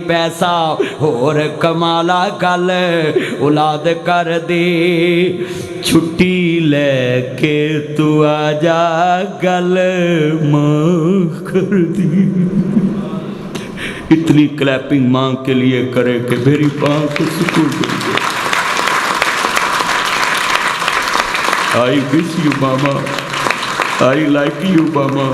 पैसा होर कमाला गल औलाद कर दी छुट्टी लेके तू आजा गल मां कर दी। इतनी क्लैपिंग मां के लिए करे कि मेरी मां को सुकून मिल जाए। I miss you mama, I like you mama।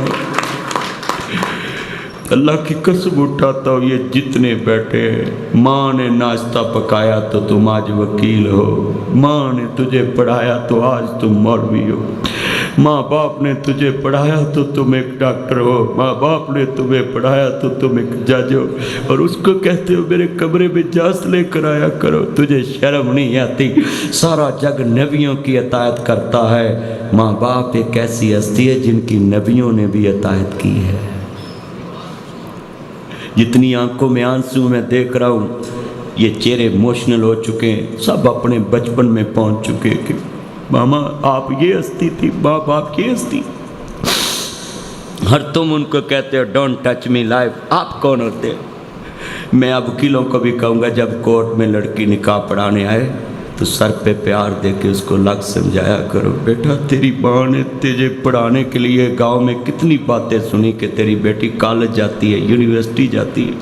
अल्लाह की कसम उठाता हूँ ये जितने बैठे हैं, माँ ने नाश्ता पकाया तो तुम आज वकील हो, माँ ने तुझे पढ़ाया तो आज तुम मौलवी हो, माँ बाप ने तुझे पढ़ाया तो तुम एक डॉक्टर हो, माँ बाप ने तुम्हें पढ़ाया तो तुम एक जज हो, और उसको कहते हो मेरे कमरे में जांच लेकर आया करो। तुझे शर्म नहीं आती? सारा जग नबियों की अतायत करता है, माँ बाप एक ऐसी हस्ती है जिनकी नबियों ने भी अतायत की है। जितनी आंखों में आंसू मैं देख रहा हूँ, ये चेहरे इमोशनल हो चुके हैं, सब अपने बचपन में पहुँच चुके कि मामा आप ये हस्ती थी, माँ बाप ये हस्ती। हर तुम उनको कहते हो डोंट टच मी लाइफ, आप कौन होते हैं? मैं अब वकीलों को भी कहूँगा जब कोर्ट में लड़की निकाह पढ़ाने आए तो सर पे प्यार दे के उसको लग समझाया करो, बेटा तेरी माँ ने तुझे पढ़ाने के लिए गांव में कितनी बातें सुनी कि तेरी बेटी कॉलेज जाती है, यूनिवर्सिटी जाती है।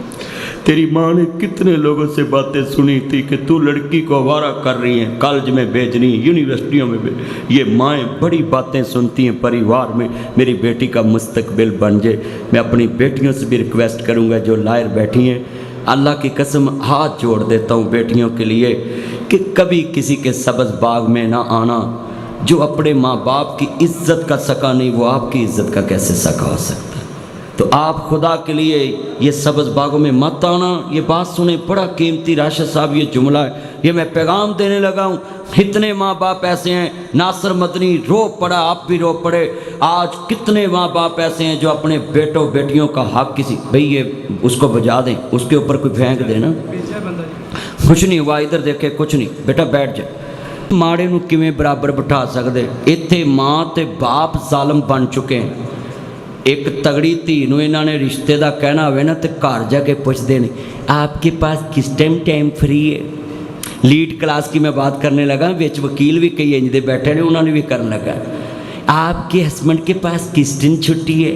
तेरी माँ ने कितने लोगों से बातें सुनी थी कि तू लड़की को आवारा कर रही है, कॉलेज में भेजनी, यूनिवर्सिटियों में भेज। ये माएँ बड़ी बातें सुनती हैं परिवार में, मेरी बेटी का मुस्तकबिल बन जाए। मैं अपनी बेटियों से भी रिक्वेस्ट करूँगा जो लायर बैठी हैं, अल्लाह की कसम हाथ जोड़ देता हूँ बेटियों के लिए कि कभी किसी के सब्ज़ बाग में ना आना। जो अपने माँ बाप की इज्जत का सका नहीं, वो आपकी इज्जत का कैसे सका हो सकता है? तो आप खुदा के लिए ये सब्ज़ बागों में मत आना। ये बात सुने, बड़ा कीमती राशिद साहब ये जुमला है, ये मैं पैगाम देने लगा हूँ। कितने माँ बाप ऐसे हैं, नासिर मदनी रो पड़ा, आप भी रो पड़े। आज कितने माँ बाप ऐसे हैं जो अपने बेटों बेटियों का हक किसी भाई ये उसको बजा दें, उसके ऊपर कोई फेंक देना, कुछ नहीं हुआ, इधर देखे कुछ नहीं, बेटा बैठ जा। माड़े नूं किवें बराबर बिठा सकते? इत्थे माँ ते बाप जालम बन चुके हैं। एक तगड़ी धी नूं इन्हां ने रिश्ते का कहना होवे ना तो घर जाके पुछते हैं आपके पास किस टाइम फ्री है। लीड क्लास की मैं बात करने लगा, विच वकील भी कई इंज दे बैठे ने, उन्होंने भी करने लगा आपके हस्बैंड के पास किस दिन छुट्टी है,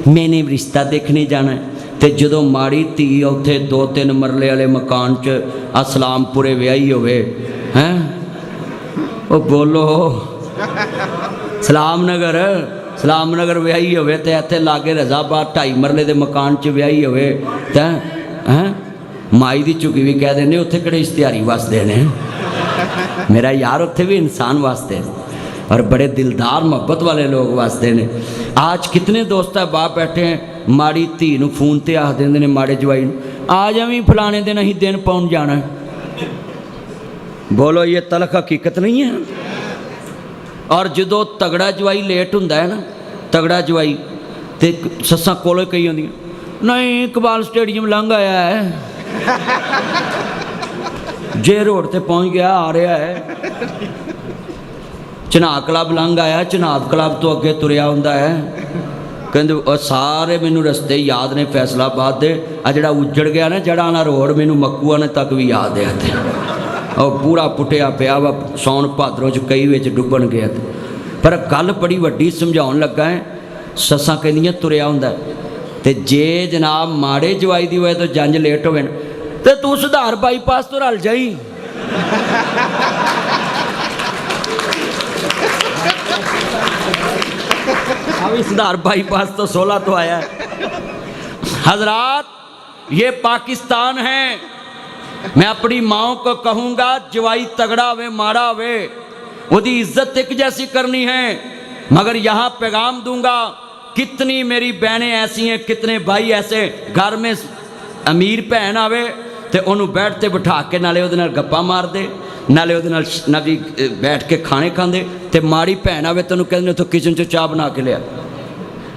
मैंने रिश्ता देखने जाना है। तो जो माड़ी धी उत्थे 2-3 मरले वाले मकान च असलामपुरे विआही होवे हैं, वो बोलो सलामनगर विआही होवे ते इत्थे लागे रजाबाद 2.5 मरले दे मकान च विआही होवे ते हैं माई दी झुगी भी कह देने उत्थे किहड़े इश्तिहारी वसदे ने। मेरा यार उत्थे भी इंसान वसदे और बड़े दिलदार मोहब्बत वाले लोग वसदे ने। आज कितने दोस्त है बाप बैठे हैं, माड़ी धी नूं फोन ते आख देंदे ने माड़े जवाई नूं आ जावीं फलाने दिन असीं दिन पाउण जाना है। बोलो ये तलख हकीकत नहीं है? और जो तगड़ा जवाई लेट हुंदा है ना, तगड़ा जवाई तो सस्सां कोलों कही होंदियां नहीं इकबाल स्टेडियम लंघ आया है, जे रोड ते पहुँच गया आ रहा है, चनाब क्लब लंघ आया, चनाब क्लब तो अगे तुरया हुंदा है। कहते सारे मैनू रस्ते याद ने फैसलाबाद दे, आ जिहड़ा उजड़ गया ना जड़ा रोड मैनू मक्कूआने तक भी याद है। और पूरा पुटिया पिया वा, सौन भादरों च कई विच डुबन गया। पर गल बड़ी वड्डी समझाउण लगा है, सस्सां कहंदियां तुरया हुंदा ते जे जनाब माड़े जवाई दी होए तो जंज लेट होवे ते तू सुधार बाईपास तो रल जाई। अभी सुधार बाईपास तो 16 तो आया है। हजरात ये पाकिस्तान है। मैं अपनी माँ को कहूँगा जवाई तगड़ा हुए माड़ा हुए उसकी इज्जत एक जैसी करनी है। मगर यहाँ पैगाम दूंगा, कितनी मेरी बहनें ऐसी हैं, कितने भाई ऐसे घर में अमीर भैन आवे तो उन्होंने बैठते बिठा के नाले उहदे नाल गप्पा मार दे, नाले उहदे नाल नबी बैठ के खाने खाते, तो माड़ी भैन आवे तो कहते तो किचन चो चाह बना के लिया।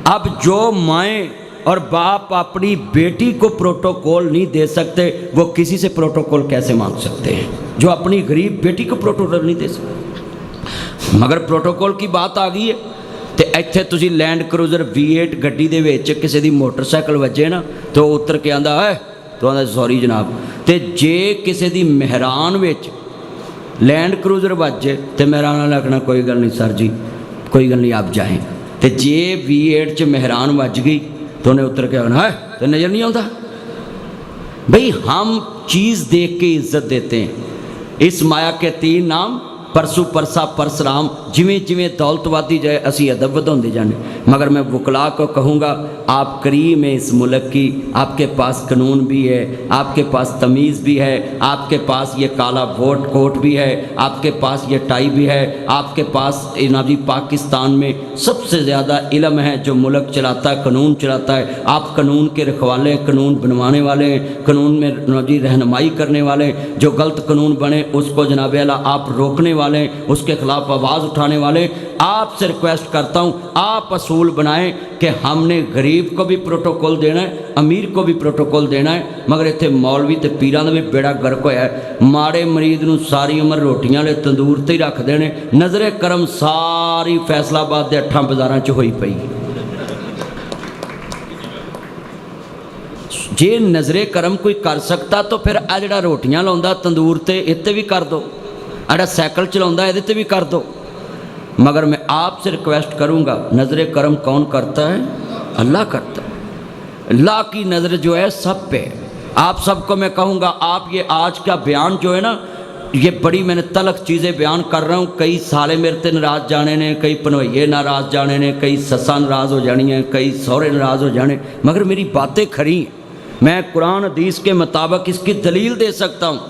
अब जो माएँ और बाप अपनी बेटी को प्रोटोकॉल नहीं दे सकते, वो किसी से प्रोटोकॉल कैसे मांग सकते हैं? जो अपनी गरीब बेटी को प्रोटोकॉल नहीं दे सकते। मगर प्रोटोकॉल की बात आ गई है तो इत्थे तुसी लैंड क्रूजर V8 गड्डी दे विच किसी दी मोटरसाइकिल वजे ना तो उतर के आंदा है तो आंदा सॉरी जनाब। तो जे किसी दी मेहरान विच लैंड क्रूजर वज जाए तो मेहरान वाला आखना कोई गल नहीं सर जी, कोई गल नहीं आप जाएँ। तो जे V8 च मेहरान वज गई तो उन्हें उतर के आना है तो नज़र नहीं आता। भाई हम चीज़ देख के इज्जत देते हैं। इस माया के 3 नाम परसू परसा परसराम, जिमें जिमें दौलतवादी जाए असी अदब बढ़ाते जाने। मगर मैं वकला को कहूँगा आप करीम है इस मुल्क की, आपके पास कानून भी है, आपके पास तमीज़ भी है, आपके पास ये काला वोट कोट भी है, आपके पास ये टाई भी है, आपके पास नाजी पाकिस्तान में सबसे ज़्यादा इल्म है जो मुल्क चलाता है, कानून चलाता है। आप कानून के रखवाले, कानून बनवाने वाले हैं, कानून में नाजी रहनुमाई करने वाले, जो गलत कानून बने उसको जनाब अला आप रोकने वाले, उसके खिलाफ आवाज़ उठाने वाले। आपसे रिक्वेस्ट करता हूँ आप असूल बनाएं कि हमने गरीब को भी प्रोटोकॉल देना है, अमीर को भी प्रोटोकॉल देना है। मगर इतने मौलवी तो पीरां दा भी बेड़ा गर्क होया है। माड़े मरीद नूं सारी उम्र रोटियां वाले तंदूर ते ही रख देने। नज़रे करम सारी फैसलाबाद के 8 बाज़ारां च होई पई। जे नज़रे करम कोई कर सकता तो फिर आ जिहड़ा रोटियां लाउंदा तंदूर ते इत्ते भी कर दो, अड़ा साइकिल चलाउंदा इहदे ते भी कर दो। मगर मैं आपसे रिक्वेस्ट करूँगा नज़र करम कौन करता है? अल्लाह करता है। अल्लाह की नज़र जो है सब पे। आप सबको मैं कहूँगा आप ये आज का बयान जो है ना, ये बड़ी मैंने तलख चीज़ें बयान कर रहा हूँ। कई साले मेरे ते नाराज़ जाने ने, कई पनवैये नाराज़ जाने ने, कई सस्सां नाराज़ हो जानी हैं, कई सौरे नाराज़ हो जाने, मगर मेरी बातें खरी हैं। मैं कुरान हदीस के मुताबिक इसकी दलील दे सकता हूँ।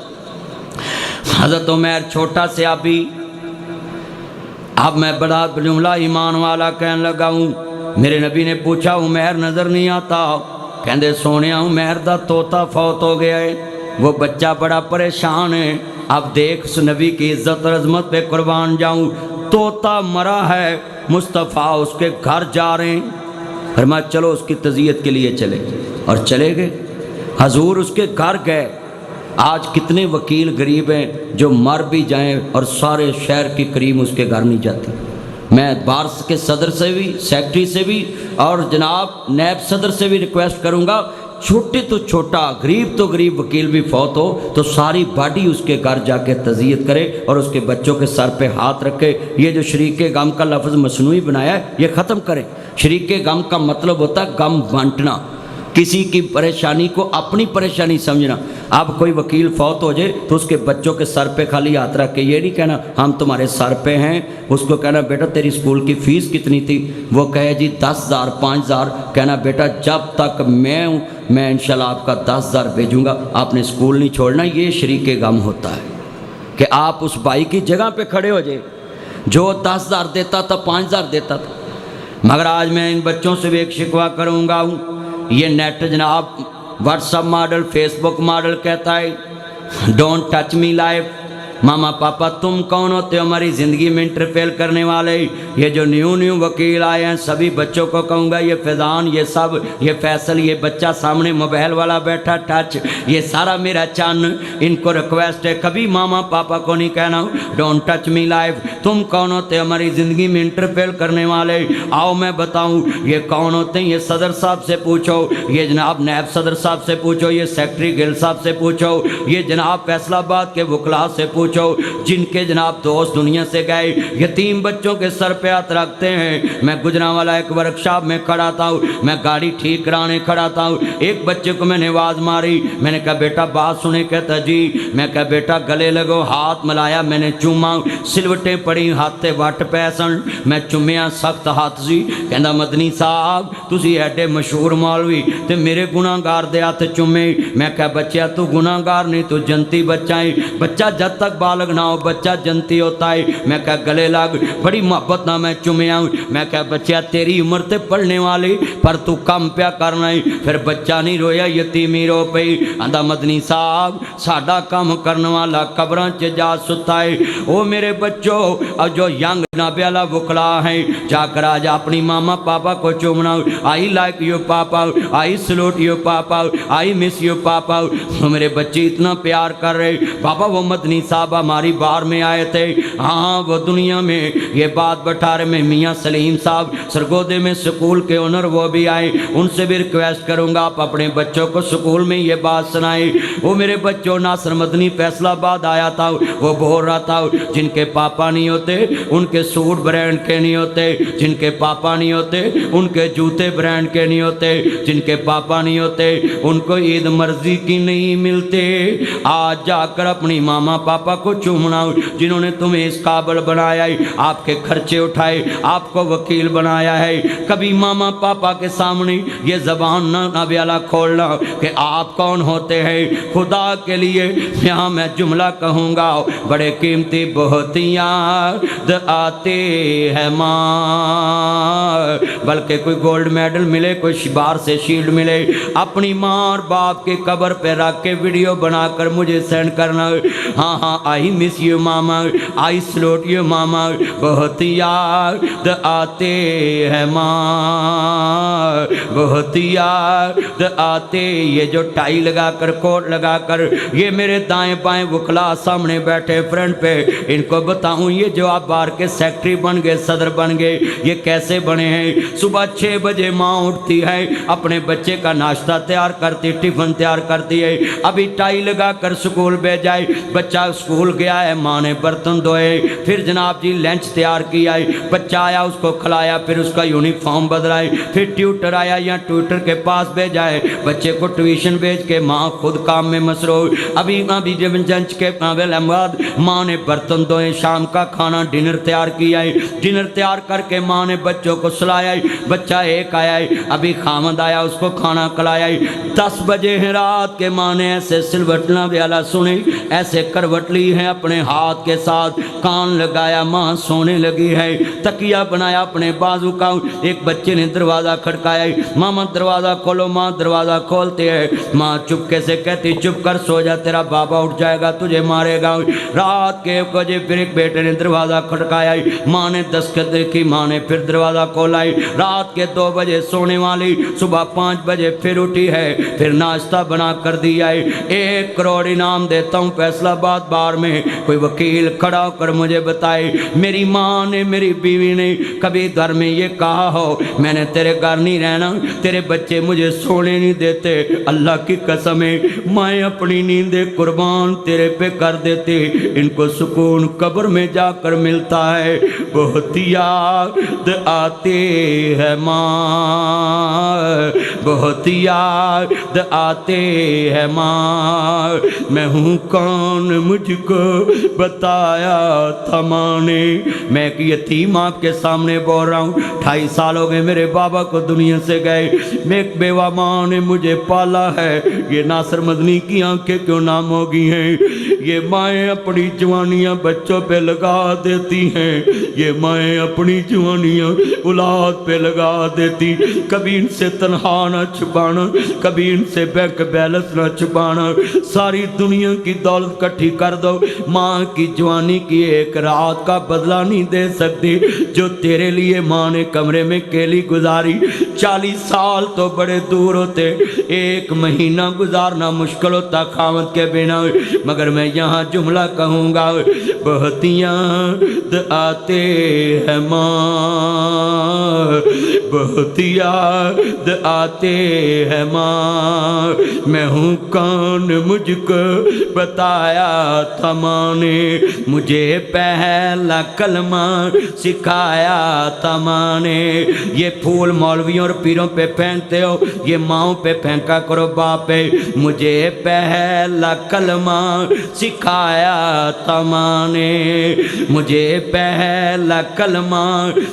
हज़रत उमैर छोटा सहाबी, अब मैं बड़ा जुमला ईमान वाला कहने लगा हूँ। मेरे नबी ने पूछा उमैर नज़र नहीं आता? कहते सोने उमैर दा तोता फौत हो गया है, वो बच्चा बड़ा परेशान है। अब देख उस नबी की इज़्ज़त और अज़मत पे कुर्बान जाऊँ, तोता मरा है, मुस्तफ़ा उसके घर जा रहे हैं। फरमाया चलो उसकी तज़ियत के लिए चले, और चले गए। हजूर उसके घर गए। आज कितने वकील गरीब हैं जो मर भी जाएं और सारे शहर की करीम उसके घर नहीं जाती। मैं बार्स के सदर से भी, सेक्रेटरी से भी और जनाब नैब सदर से भी रिक्वेस्ट करूंगा, छोटे तो छोटा गरीब तो गरीब वकील भी फौत हो तो सारी बॉडी उसके घर जाके तज़ियत करे और उसके बच्चों के सर पे हाथ रखे। ये जो शरीके गम का लफ्ज़ मसनूई बनाया है ये ख़त्म करें। शरीके गम का मतलब होता है गम बांटना, किसी की परेशानी को अपनी परेशानी समझना। अब कोई वकील फौत हो जाए तो उसके बच्चों के सर पे खाली हाथ रख के ये नहीं कहना हम तुम्हारे सर पे हैं, उसको कहना बेटा तेरी स्कूल की फ़ीस कितनी थी? वो कहे जी 10,000 5,000। कहना बेटा जब तक मैं हूँ मैं इंशाल्लाह आपका 10,000 भेजूँगा, आपने स्कूल नहीं छोड़ना। ये शरीके गम होता है कि आप उस भाई की जगह पे खड़े हो जाए जो 10,000 देता था 5,000 देता था। मगर आज मैं इन बच्चों से भी एक शिकवा करूँगा। ये नेट जनाब व्हाट्सअप मॉडल, फेसबुक मॉडल कहता है डोंट टच मी लाइफ। मामा पापा तुम कौन होते हो हमारी ज़िंदगी में इंटरफेयर करने वाले? ये जो न्यू वकील आए हैं सभी बच्चों को कहूँगा ये फैज़ान, ये सब, ये फैसल, ये बच्चा सामने मोबाइल वाला बैठा टच, ये सारा मेरा चन्न, इनको रिक्वेस्ट है कभी मामा पापा को नहीं कहना डोंट टच मी लाइफ। तुम कौन होते हो हमारी ज़िंदगी में इंटरफेयर करने वाले? आओ मैं बताऊँ ये कौन होते हैं। ये सदर साहब से पूछो, ये जनाब नैब सदर साहब से पूछो, ये सेक्रेटरी गिल साहब से पूछो, ये जनाब फैसलाबाद के वकला से पूछो, जिनके जनाब दोस्त दुनिया से गए। यतीम बच्चों के सर पे हाथ रखते हैं। मैं गुजरांवाला एक वर्कशॉप में खड़ा था, मैं गाड़ी ठीक कराने खड़ा था, एक बच्चे को मैंने आवाज़ मारी, मैंने कहा बेटा बात सुने? कहता जी। मैं कहा बेटा गले लगो, हाथ मिलाया, मैंने चूमा, सिलवटें पड़ी हाथे वट पैसन, मैं चुम्या सख्त हाथ सी। कहता मदनी साहब तुसी एडे मशहूर मौलवी ते मेरे गुनाहगार दे हाथ चुमे। मैं कहा बच्चा तू गुनाहगार नहीं, तू जनती बच्चा है। बच्चा जब तक बालग ना हो बच्चा जनती होता है। मैं कहा गले लग, बड़ी मोहब्बत ना मैं चुमया। मैं कहा बच्चा तेरी उम्र ते पढ़ने वाली पर तू कम प्या करना है। फिर बच्चा नहीं रोया, यतीमी रो पई। आंदा मदनी साहब साडा काम करने वाला कब्रां च जा सुता है। ओ मेरे बच्चों और जो यंग नाबे वाला वकला है जाकर आज अपनी मामा पापा को चूमना। आई लाइक यू पापा, आई सलूट यू पापा, आई मिस यू पापा। मेरे बच्चे इतना प्यार कर रहे पापा। वो मदनी साहब साहब हमारी बार में आए थे, हाँ वो दुनिया में ये बात बटारे में मियाँ सलीम साहब सरगोदे में स्कूल के ओनर वो भी आए, उनसे भी रिक्वेस्ट करूंगा आप अपने बच्चों को स्कूल में ये बात सुनाए। वो मेरे बच्चों नासिर मदनी फैसलाबाद आया था, वो बोल रहा था जिनके पापा नहीं होते उनके सूट ब्रांड के नहीं होते, जिनके पापा नहीं होते उनके जूते ब्रांड के नहीं होते, जिनके पापा नहीं होते उनको ईद मर्जी की नहीं मिलते। आज जाकर अपनी मामा पापा को चूमना जिन्होंने तुम्हें इस काबिल बनाया है, आपके खर्चे उठाए, आपको वकील बनाया है। कभी मामा पापा के सामने ये जबान ना व्याला खोलना कि आप कौन होते हैं। खुदा के लिए यहाँ मैं जुमला कहूँगा, बड़े कीमती बहुत याद आते हैं माँ, बल्कि कोई गोल्ड मेडल मिले, कोई बाहर से शील्ड मिले, अपनी माँ और बाप के कब्र पे रख के वीडियो बनाकर मुझे सेंड करना। हाँ हाँ, आई मिस यू मामा, आई सलूट यू मामा, बहुत याद आते हैं माँ, बहुत याद आते। ये जो टाई लगाकर कोट लगाकर ये मेरे दाएं बाएं वकला सामने बैठे फ्रंट पे, इनको बताऊं ये जो आप बाहर के सेक्रेटरी बन गए, सदर बन गए, ये कैसे बने हैं। सुबह 6 बजे माँ उठती है, अपने बच्चे का नाश्ता तैयार करती, टिफिन तैयार करती है, अभी टाई लगा कर स्कूल भेजा है, बच्चा स्कूल गया है, माँ ने बर्तन धोए, फिर जनाब जी लंच तैयार किया है, बच्चा आया उसको खिलाया, फिर उसका यूनिफॉर्म बदलाए, फिर ट्यूटर आया या ट्यूटर के पास भेजा है, बच्चे को ट्यूशन भेज के माँ खुद काम में मसरूफ। अभी जब लंच के बाद माँ ने बर्तन धोए, शाम का खाना डिनर तैयार किया है, डिनर तैयार करके माँ ने बच्चों को सुलाया है, बच्चा एक आया है, अभी खामद आया उसको खाना खिलाया है। 10 बजे है रात के माँ ने ऐसे सिलवटना वाला सुनी, ऐसे करवट ली है अपने हाथ के साथ, कान लगाया, माँ सोने लगी है, तकिया बनाया अपने बाजू का। एक बच्चे ने दरवाज़ा खड़काया, मामा दरवाज़ा खोलो, माँ दरवाज़ा खोलते हैं, माँ चुपके से कहती चुप कर सो जा, तेरा बाबा उठ जाएगा तुझे मारेगा। रात के 1 बजे फिर एक बेटे ने दरवाज़ा खड़काया, माँ ने दस्तक देखी, माँ ने फिर दरवाज़ा खोला। रात के 2 बजे सोने वाली सुबह 5 बजे फिर उठी है, फिर नाश्ता बना कर दिया है। 1 करोड़ इनाम देता हूँ फैसलाबाद बार में, कोई वकील खड़ा होकर मुझे बताए मेरी माँ ने, मेरी बीवी ने कभी घर में ये कहा हो मैंने तेरे घर नहीं रहना, तेरे बच्चे मुझे सोने नहीं देते। अल्लाह की कसम है, मैं अपनी नींदें कुर्बान तेरे पे कर देती, इनको सुकून कब्र में जाकर मिलता है। बहुत याद आते हैं माँ, बहुत याद आते हैं माँ, मैं हूँ कौन मुझको बताया था माँ ने। मैं एक यतीम आपके सामने बोल रहा हूँ, 28 साल हो गए मेरे बाबा को दुनिया से गए, मैं एक बेवा माँ ने मुझे पाला है। ये नासिर मदनी की आंखें क्यों नाम हो गई हैं, ये माएँ अपनी जवानियाँ बच्चों पे लगा देती हैं, ये माएँ अपनी जवानियाँ औलाद पे लगा देती। कभी इनसे तनहा ना छुपाना, कभी इनसे बैंक बैलेंस ना छुपाना, सारी दुनिया की दौलत इकट्ठी कर दो, माँ की जवानी की एक रात का बदला नहीं दे सकती। जो तेरे लिए माँ ने कमरे में केली गुजारी, 40 साल तो बड़े दूर होते, 1 महीना गुजारना मुश्किल होता खामद के बिना, मगर मैं यहाँ जुमला कहूँगा, बहुत याद आते हैं माँ, बहुत याद आते हैं माँ, मैं हूँ कौन मुझको बताया था माँ ने, मुझे पहला कलमा सिखाया था माँ ने। ये फूल मौलवियों और पीरों पे फेंकते हो, ये माँओं पे फेंका करो बाप पे। मुझे पहला कलमा सिखाया था माँ ने, मुझे पहला कलमा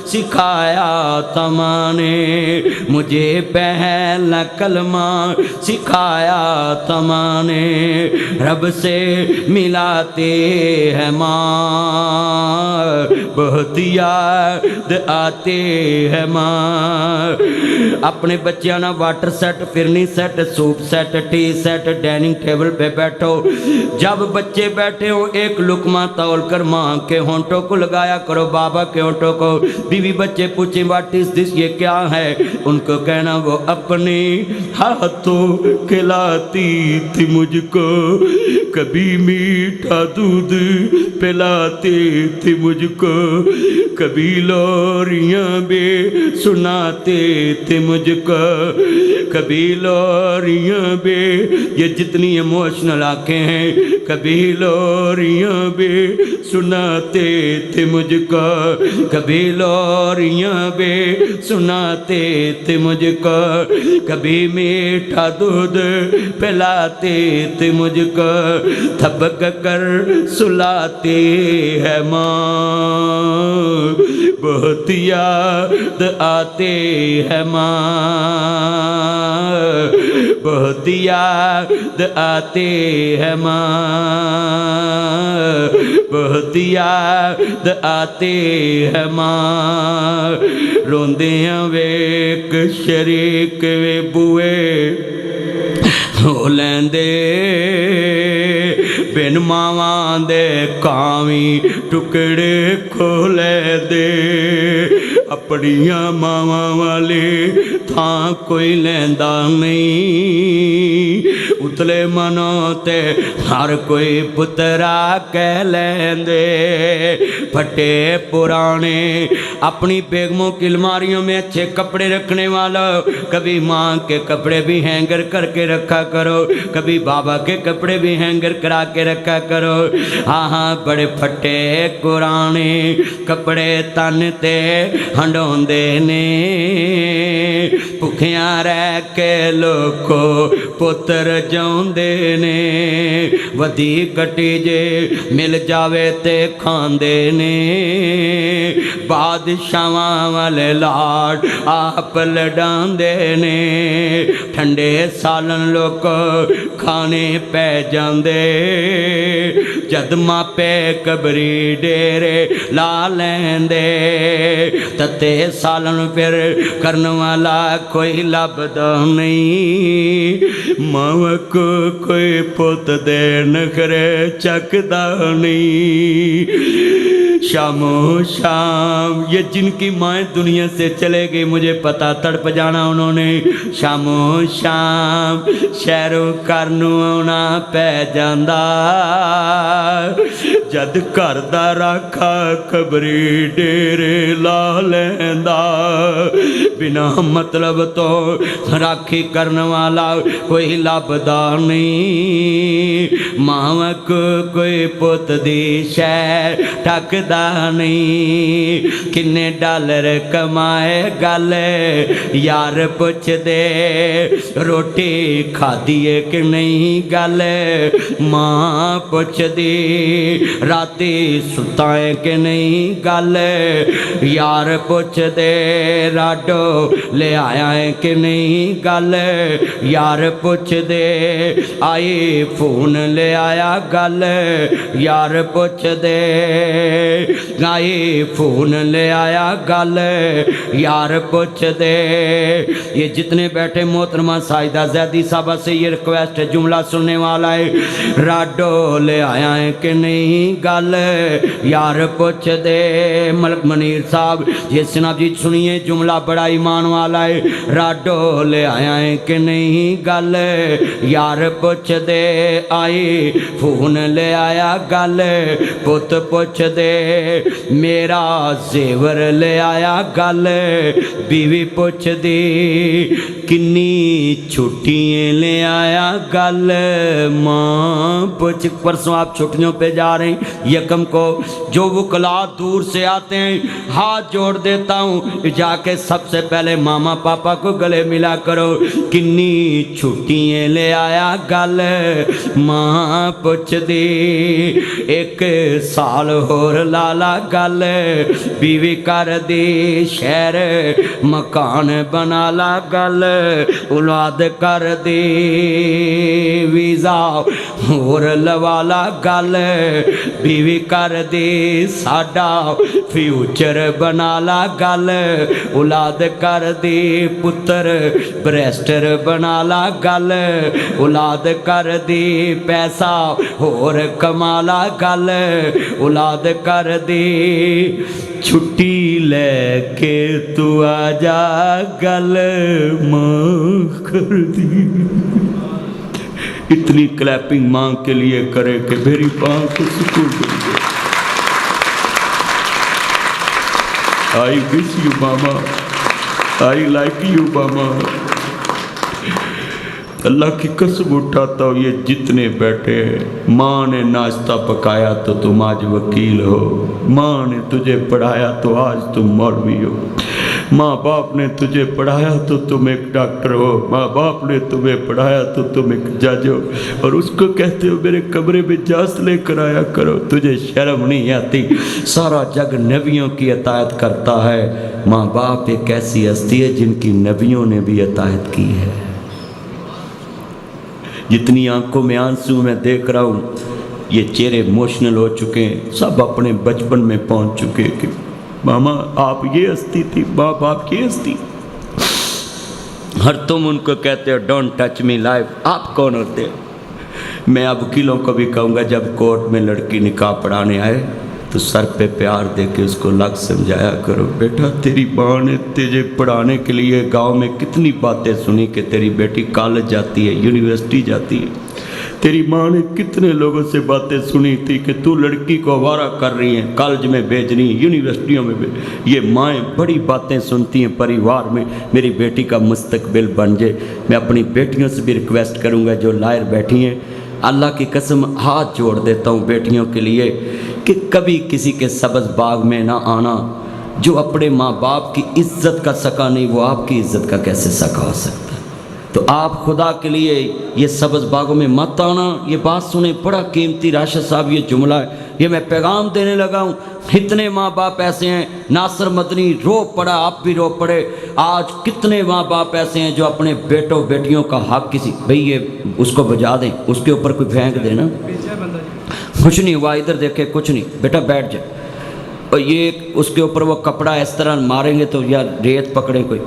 सिखाया था माँ ने, मुझे पहला कलमा सिखाया था माँ ने। रब से मिलाते हैं माँ, बहुत याद आते हैं माँ, अपने बच्चों ना water set, phirni set, soup set, T set, dining table पे बैठो। जब बच्चे बैठे हो एक लुकमा तौल कर माँ के होंठों को लगाया करो, बाबा के होंठों को। बीवी बच्चे पूछे व्हाट इज दिस, ये क्या है? उनको कहना वो अपने हाथों खिलाती थी मुझको, कभी मीठा दूध पिलाती थी मुझको, कभी लोरियां भी सुनाते थे मुझको, कभी लोरियां भी, ये जितनी इमोशनल आंखें हैं, कभी लोरियां भी सुनाते थे मुझको, कभी लोरियां भी सुनाते थे मुझको, कभी मीठा दूध पिलाते थे मुझको, थपक कर सुलाते है माँ, बहुत याद आते है माँ, बहुत याद आते है माँ, बहुत याद आते है माँ। रोंदे वेख शरीक वे बुए हो लैंदे, बिन मावां दे कावी टुकड़े खोले दे, अपनियां मावां वाले थां कोई लैंदा नहीं, उतले मनों ते हर कोई पुत्रा कह लैंदे। फटे पुराने अपनी बेगमों की अलमारियों में अच्छे कपड़े रखने वाला, कभी माँ के कपड़े भी हैंगर करके रखा करो, कभी बाबा के कपड़े भी हैंगर करा के रखा करो। हाँ हाँ, बड़े फटे पुराने कपड़े तन ते हंडोंदे ने, भुखियां रह के लोको पुत्र जाउंदे ने, वधी कटी जे मिल जावे ते खांदे ने, बादशाहां वाले लाड आप लडांदे ने, ठंडे सालन लोग खाने पै जांदे, जद मापे कबरी डेरे ला लैंदे, तते सालन फिर करन वाला कोई लभदा नहीं, मां को कोई पुत दे नखरे चकदा नहीं। शामो शाम ये जिनकी माएँ दुनिया से चले गई, मुझे पता तड़प जाना उन्होंने, शामो शाम शहरों करनू आना पै जांदा, जद घर दा राखा कबरी डेरे ला लैंदा, बिना मतलब तो राखी करन वाला कोई लभदा नहीं, मां को कोई पुत दी शै टकदा नहीं, किन्ने डॉलर कमाए गल यार पुछ दे, रोटी खाधी है कि नहीं गल मां पुछ दी, राती सुता है कि नहीं गल यार पुछ दे, राडो ले आया है कि नहीं गल यार पुछ दे, आई फोन ले आया गल यार पुछ दे, आई फोन ले आया गल यार पुछ दे। ये जितने बैठे मोहतरमा साहिदा जैदी साहबा से ये रिक्वेस्ट है, जुमला सुनने वाला है, राडो ले आया है कि नहीं गल यार पुछ दे। मलक मनीर साहब ये जनाब जी सुनिए, जुमला बड़ा ईमान वाला है, राडो ले आया है कि नहीं गल यार पुछ दे, आई फोन ले आया गल पुत पुछ दे, मेरा जेवर ले आया गल बीवी पुछ दी, किन्नी छुट्टियां ले आया गल माँ पुछ। परसों आप छुट्टियों पे जा रहे हैं, यकम को जो वकला दूर से आते हैं हाथ जोड़ देता हूँ, जाके सबसे पहले मामा पापा को गले मिला करो, किन्नी छुट्टियां ले आया गल माँ पुछ दी, एक साल होर लाला गल बीवी कर दी, शहर मकान बना ला गल औलाद कर दे वीज़ा होर लवाला गल बीवी कर दे साडा फ्यूचर बना ला गल औलाद कर दे पुत्र ब्रेस्टर बना ला गल औलाद कर दे पैसा होर कमा ला गल औलाद कर दे छुट्टी लेके तू आजा गल मां कर दी। इतनी क्लैपिंग मां के लिए करे कि मेरी मां को सुकून दे। I miss you mama, I like you मामा। अल्लाह की कसम उठाता हूँ, ये जितने बैठे हैं, माँ ने नाश्ता पकाया तो तुम आज वकील हो, माँ ने तुझे पढ़ाया तो आज तुम मौलवी हो, माँ बाप ने तुझे पढ़ाया तो तुम एक डॉक्टर हो, माँ बाप ने तुम्हें पढ़ाया तो तुम एक जज हो, और उसको कहते हो मेरे कमरे में जांच लेकर आया करो। तुझे शर्म नहीं आती? सारा जग नबियों की अतायत करता है, माँ बाप एक ऐसी हस्ती है जिनकी नबियों ने भी अतायत की है। जितनी आंखों में आंसू मैं देख रहा हूँ, ये चेहरे इमोशनल हो चुके हैं, सब अपने बचपन में पहुँच चुके कि मामा आप ये हस्ती थी, बाप आप ये हस्ती। हर तुम उनको कहते हो डोंट टच मी लाइफ, आप कौन होते हो? मैं अब वकीलों को भी कहूँगा जब कोर्ट में लड़की निकाह पढ़ाने आए तो सर पे प्यार दे के उसको लग समझाया करो, बेटा तेरी माँ ने तुझे पढ़ाने के लिए गांव में कितनी बातें सुनी कि तेरी बेटी कॉलेज जाती है, यूनिवर्सिटी जाती है। तेरी माँ ने कितने लोगों से बातें सुनी थी कि तू लड़की को आवारा कर रही है, कॉलेज में भेज रही है, यूनिवर्सिटियों में भेज। ये माएँ बड़ी बातें सुनती हैं परिवार में, मेरी बेटी का मुस्तकबिल बन जाए। मैं अपनी बेटियों से भी रिक्वेस्ट करूँगा जो लायर बैठी हैं, अल्लाह की कसम हाथ जोड़ देता हूँ बेटियों के लिए कि कभी किसी के सब्ज़ बाग में ना आना। जो अपने माँ बाप की इज्जत का सका नहीं, वो आपकी इज्जत का कैसे सका हो सकता है? तो आप खुदा के लिए ये सब्ज़ बागों में मत आना। ये बात सुने, बड़ा कीमती राशिद साहब ये जुमला है, ये मैं पैगाम देने लगा हूँ। इतने माँ बाप ऐसे हैं, नासिर मदनी रो पड़ा, आप भी रो पड़े। आज कितने माँ बाप ऐसे हैं जो अपने बेटों बेटियों का हक किसी भाई ये उसको बजा दें, उसके ऊपर कोई फेंक देना, कुछ नहीं हुआ, इधर देखे कुछ नहीं, बेटा बैठ जाए, और ये उसके ऊपर वो कपड़ा इस तरह मारेंगे तो यार रेत पकड़े कोई।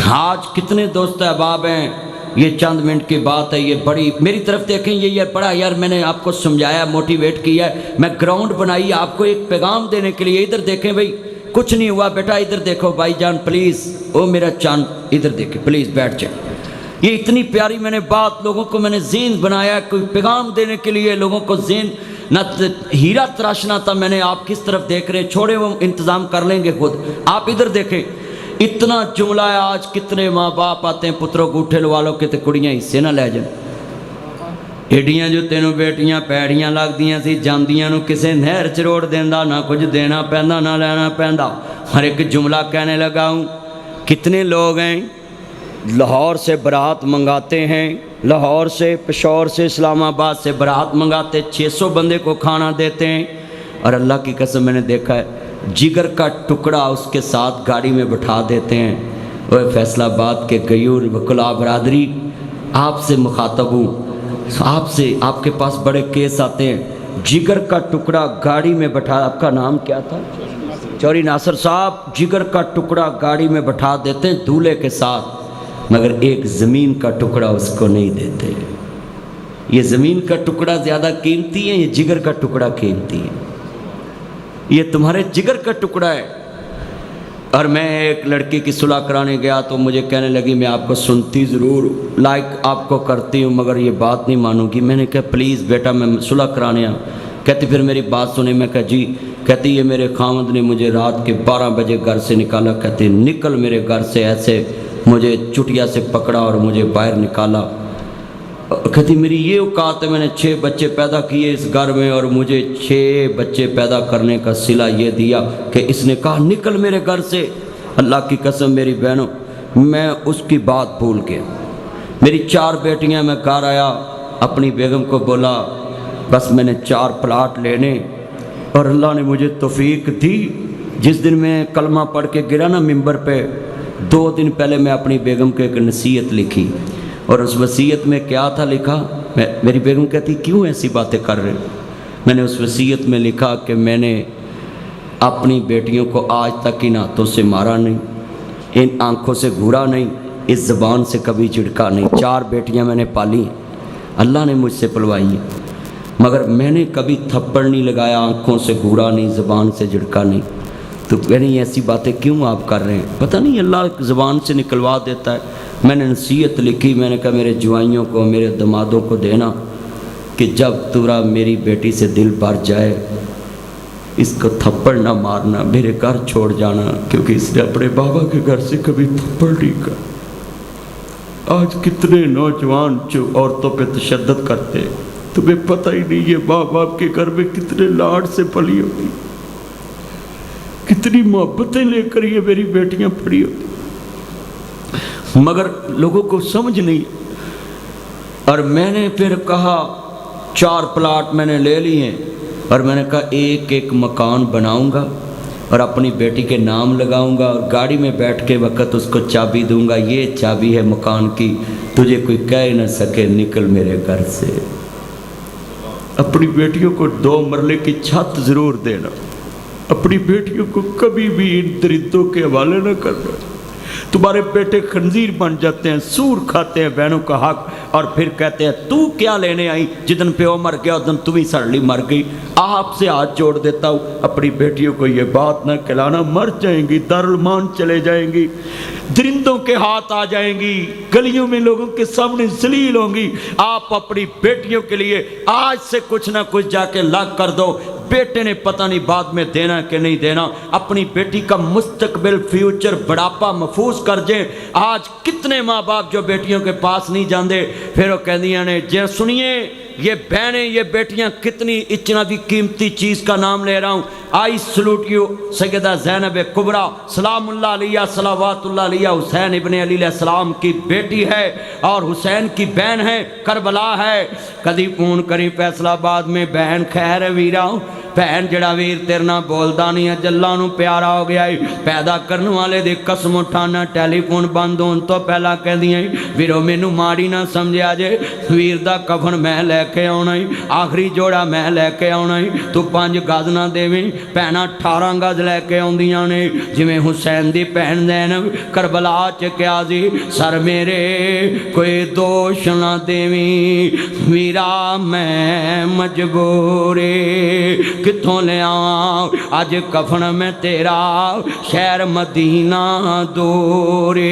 आज कितने दोस्त अहबाब हैं, ये चंद मिनट की बात है, ये बड़ी मेरी तरफ देखें, ये यार बड़ा यार मैंने आपको समझाया, मोटिवेट किया है, मैं ग्राउंड बनाई आपको एक पैगाम देने के लिए। इधर देखें भाई, कुछ नहीं हुआ बेटा, इधर देखो भाई जान प्लीज़, ओ मेरा चांद इधर देखे प्लीज़ बैठ जाए। ये इतनी प्यारी मैंने बात लोगों को मैंने ज़ेन बनाया, कोई पैगाम देने के लिए लोगों को ज़ेन न हीरा तराशना था। मैंने आप किस तरफ देख रहे, छोड़े वो इंतज़ाम कर लेंगे खुद। आप इधर देखें, इतना जुमला है। आज कितने माँ बाप आते हैं पुत्रों गूठे वालों के, तो कुड़ियाँ हिस्से ना लै जान। एडियां जो तेनों बेटियां पैड़ियां लगदियां सी, जांदियां नूं किसे नहर च रोड़ देंदा, ना कुछ देना पैंदा ना लेना पैंदा। हर एक जुमला कहने लगा हूँ। कितने लोग हैं लाहौर से बारात मंगाते हैं, लाहौर से, पेशौर से, इस्लामाबाद से बारात मंगाते, 600 बंदे को खाना देते हैं, और अल्लाह की कसम मैंने देखा है जिगर का टुकड़ा उसके साथ गाड़ी में बैठा देते हैं। वह फैसलाबाद के गयूर वकला बरादरी, आपसे मुखातब हूँ, आपसे आपके पास बड़े केस आते हैं। जिगर का टुकड़ा गाड़ी में बैठा, आपका नाम क्या था? चौरी नासिर साहब। जिगर का टुकड़ा गाड़ी में बैठा देते हैं दूल्हे के साथ, मगर एक ज़मीन का टुकड़ा उसको नहीं देते। ये ज़मीन का टुकड़ा ज़्यादा कीमती है, ये जिगर का टुकड़ा कीमती है। ये तुम्हारे जिगर का टुकड़ा है। और मैं एक लड़की की सुलह कराने गया तो मुझे कहने लगी मैं आपको सुनती ज़रूर, लाइक आपको करती हूँ, मगर ये बात नहीं मानूंगी। मैंने कहा प्लीज़ बेटा मैं सुलह कराने आया। कहती फिर मेरी बात सुने। मैं कहा जी। कहती ये मेरे खामद ने मुझे रात के 12 बजे घर से निकाला। कहती निकल मेरे घर से, ऐसे मुझे चुटिया से पकड़ा और मुझे बाहर निकाला। कहती मेरी ये औकात है, मैंने 6 बच्चे पैदा किए इस घर में, और मुझे 6 बच्चे पैदा करने का सिला ये दिया कि इसने कहा निकल मेरे घर से। अल्लाह की कसम मेरी बहनों, मैं उसकी बात भूल गया। मेरी 4 बेटियां, मैं घर आया, अपनी बेगम को बोला बस मैंने 4 प्लाट लेने, और अल्लाह ने मुझे तौफीक दी। जिस दिन मैं कलमा पढ़ के गिरा ना मिंबर पे, 2 दिन पहले मैं अपनी बेगम को एक नसीहत लिखी और उस वसीयत में क्या था लिखा, मेरी बेगम कहती क्यों ऐसी बातें कर रहे हो। मैंने उस वसीयत में लिखा कि मैंने अपनी बेटियों को आज तक इन हाथों से मारा नहीं, इन आंखों से घूरा नहीं, इस ज़बान से कभी झिड़का नहीं। 4 बेटियां मैंने पाली, अल्लाह ने मुझसे पलवाई हैं, मगर मैंने कभी थप्पड़ नहीं लगाया, आंखों से घूरा नहीं, ज़बान से झिड़का नहीं। तो यानी ऐसी बातें क्यों आप कर रहे हैं, पता नहीं अल्लाह ज़बान से निकलवा देता है। मैंने नसीहत लिखी, मैंने कहा मेरे जवाइयों को, मेरे दमादों को देना कि जब तुरा मेरी बेटी से दिल भर जाए इसको थप्पड़ ना मारना, मेरे घर छोड़ जाना, क्योंकि इसने अपने बाबा के घर से कभी थप्पड़ नहीं खाया। आज कितने नौजवान जो औरतों पे तशद्दुद करते हैं, तुम्हें पता ही नहीं ये माँ बाप के घर में कितने लाड से पली होती, कितनी मोहब्बतें लेकर ये मेरी बेटियां पड़ी होती, मगर लोगों को समझ नहीं। और मैंने फिर कहा 4 प्लाट मैंने ले लिए और मैंने कहा एक एक मकान बनाऊंगा और अपनी बेटी के नाम लगाऊंगा और गाड़ी में बैठ के वक्त उसको चाबी दूंगा, ये चाबी है मकान की, तुझे कोई कह न सके निकल मेरे घर से। अपनी बेटियों को 2 मरले की छत ज़रूर देना, अपनी बेटियों को कभी भी इन दरिद्रों के हवाले न करना। तुम्हारे बेटे खंजीर बन जाते हैं, सूर खाते हैं बहनों का हक, और फिर कहते हैं तू क्या लेने आई, जिदन प्यो मर गया उस दिन तू भी सड़ली मर गई। आपसे हाथ जोड़ देता हूँ, अपनी बेटियों को ये बात न खिलाना, मर जाएंगी, दारुलमान चले जाएंगी, दरिंदों के हाथ आ जाएंगी, गलियों में लोगों के सामने जलील होंगी। आप अपनी बेटियों के लिए आज से कुछ ना कुछ जाके लग कर दो। बेटे ने पता नहीं बाद में देना कि नहीं देना, अपनी बेटी का मुस्तकबिल फ्यूचर बुढ़ापा महफूज कर जे। आज कितने माँ बाप जो बेटियों के पास नहीं जाते, फिर वो कहदियां ने जे सुनिए ये बहनें ये बेटियां कितनी इतना भी कीमती चीज़ का नाम ले रहा हूँ। आई सलूट यू सैयदा ज़ैनब कुबरा सलामुल्लाह अलैहा सलावतुल्लाह अलैहा, हुसैन इब्ने अली अलैहिस्सलाम की बेटी है और हुसैन की बहन है, करबला है। कदी फोन करी फैसलाबाद में, बहन खैर है वीरा, भैन जड़ा वीर तेरे नाल बोलदा नहीं है, जल्ला नूं प्यारा हो गया है, पैदा करने वाले दी कसम उठाना। टैलीफोन बंद होने तो पहला कहदियां वीरो मैनू माड़ी ना समझिया जे, वीर दा कफन मैं लैके आउणा ही, आखिरी जोड़ा मैं लैके आउणा ही, तू 5 गज ना देवीं। भैनां 18 गज लैके आउंदियां ने, जिवें हुसैन दी भैन ज़ैनब करबला च क्या सी, सर मेरे कोई दोष ना देवीं वीरा मैं मजबूरे कितों ले आवां अज कफन में तेरा, शहर मदीना दूरे।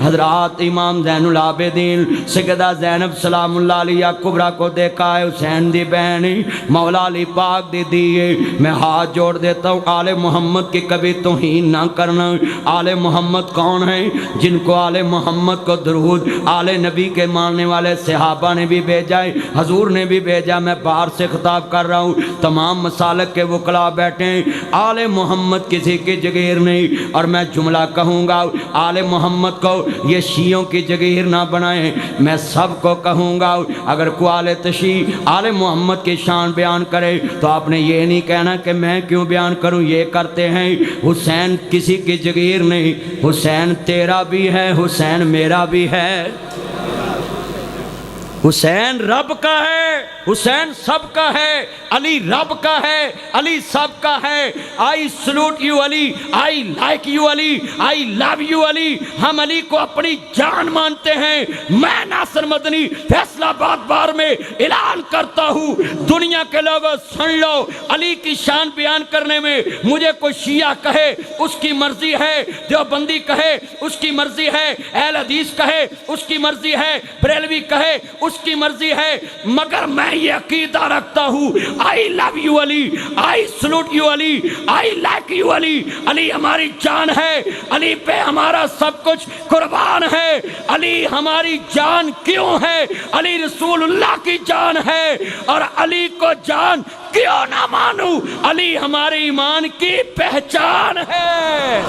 हजरात इमाम ज़ैनुल आबिदीन सैयदा ज़ैनब सलामुल्लाह अलैहा कुबरा को देखा है, हुसैन दी बहन मौला अली पाक दी दी है। मैं हाथ जोड़ देता हूँ, आले मोहम्मद की कभी तौहीन ना करना। आले मोहम्मद कौन है? जिनको आले मोहम्मद को दरूद आले नबी के मानने वाले सहाबा ने भी भेजा है, हजूर ने भी भेजा। मैं बाहर से खिताब कर रहा हूँ, तमाम मसालक के वकला बैठे हैं। आले मोहम्मद किसी की जगीर नहीं। और मैं जुमला कहूँगा, आले मोहम्मद को ये शियों की जगीर ना बनाए। मैं सबको कहूँगा, अगर कोई आले तशी आले मोहम्मद की शान बयान करे तो आपने ये नहीं कहना कि मैं क्यों बयान करूँ, ये करते हैं। हुसैन किसी की जगीर नहीं, हुसैन तेरा भी है, हुसैन मेरा भी है। हुसैन रब का है, हुसैन सब का है, अली रब का है, अली सब का है। I salute you Ali, I like you Ali, I love you Ali. हम अली को अपनी जान मानते हैं। मैं नासिर मदनी फैसलाबाद बार में ऐलान करता हूँ, दुनिया के लोगों सुन लो, अली की शान बयान करने में मुझे कोई शिया कहे उसकी मर्जी है, देवबंदी कहे उसकी मर्जी है, अहले हदीस कहे उसकी मर्जी है, बरेलवी कहे उसकी मर्जी है, मगर मैं ये अकीदा रखता हूँ, आई love you Ali, I salute you Ali, I like you Ali. Ali हमारी जान है, अली पे हमारा सब कुछ कुर्बान है। अली हमारी जान क्यों है? अली रसूलुल्लाह की जान है, और अली को जान क्यों ना मानूं? अली हमारे ईमान की पहचान है।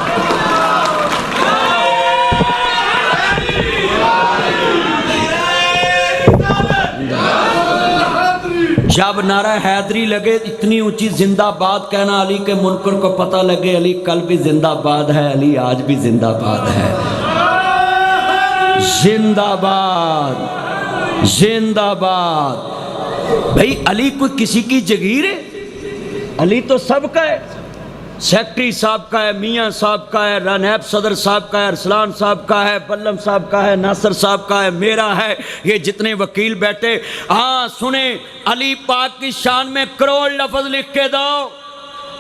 جب نعرہ حیدری لگے اتنی اونچی زندہ باد کہنا، علی کے منکر کو پتہ لگے علی کل بھی زندہ باد ہے، علی آج بھی زندہ باد ہے۔ زندہ باد زندہ باد۔ بھئی علی کوئی کسی کی جگیر ہے؟ علی تو سب کا ہے، سیکٹری صاحب کا ہے، میاں صاحب کا ہے، نیب صدر صاحب کا ہے، ارسلان صاحب کا ہے، بلم صاحب کا ہے، ناصر صاحب کا ہے، میرا ہے، یہ جتنے وکیل بیٹھے۔ ہاں سنیں، علی پاک کی شان میں کروڑ لفظ لکھ کے دو،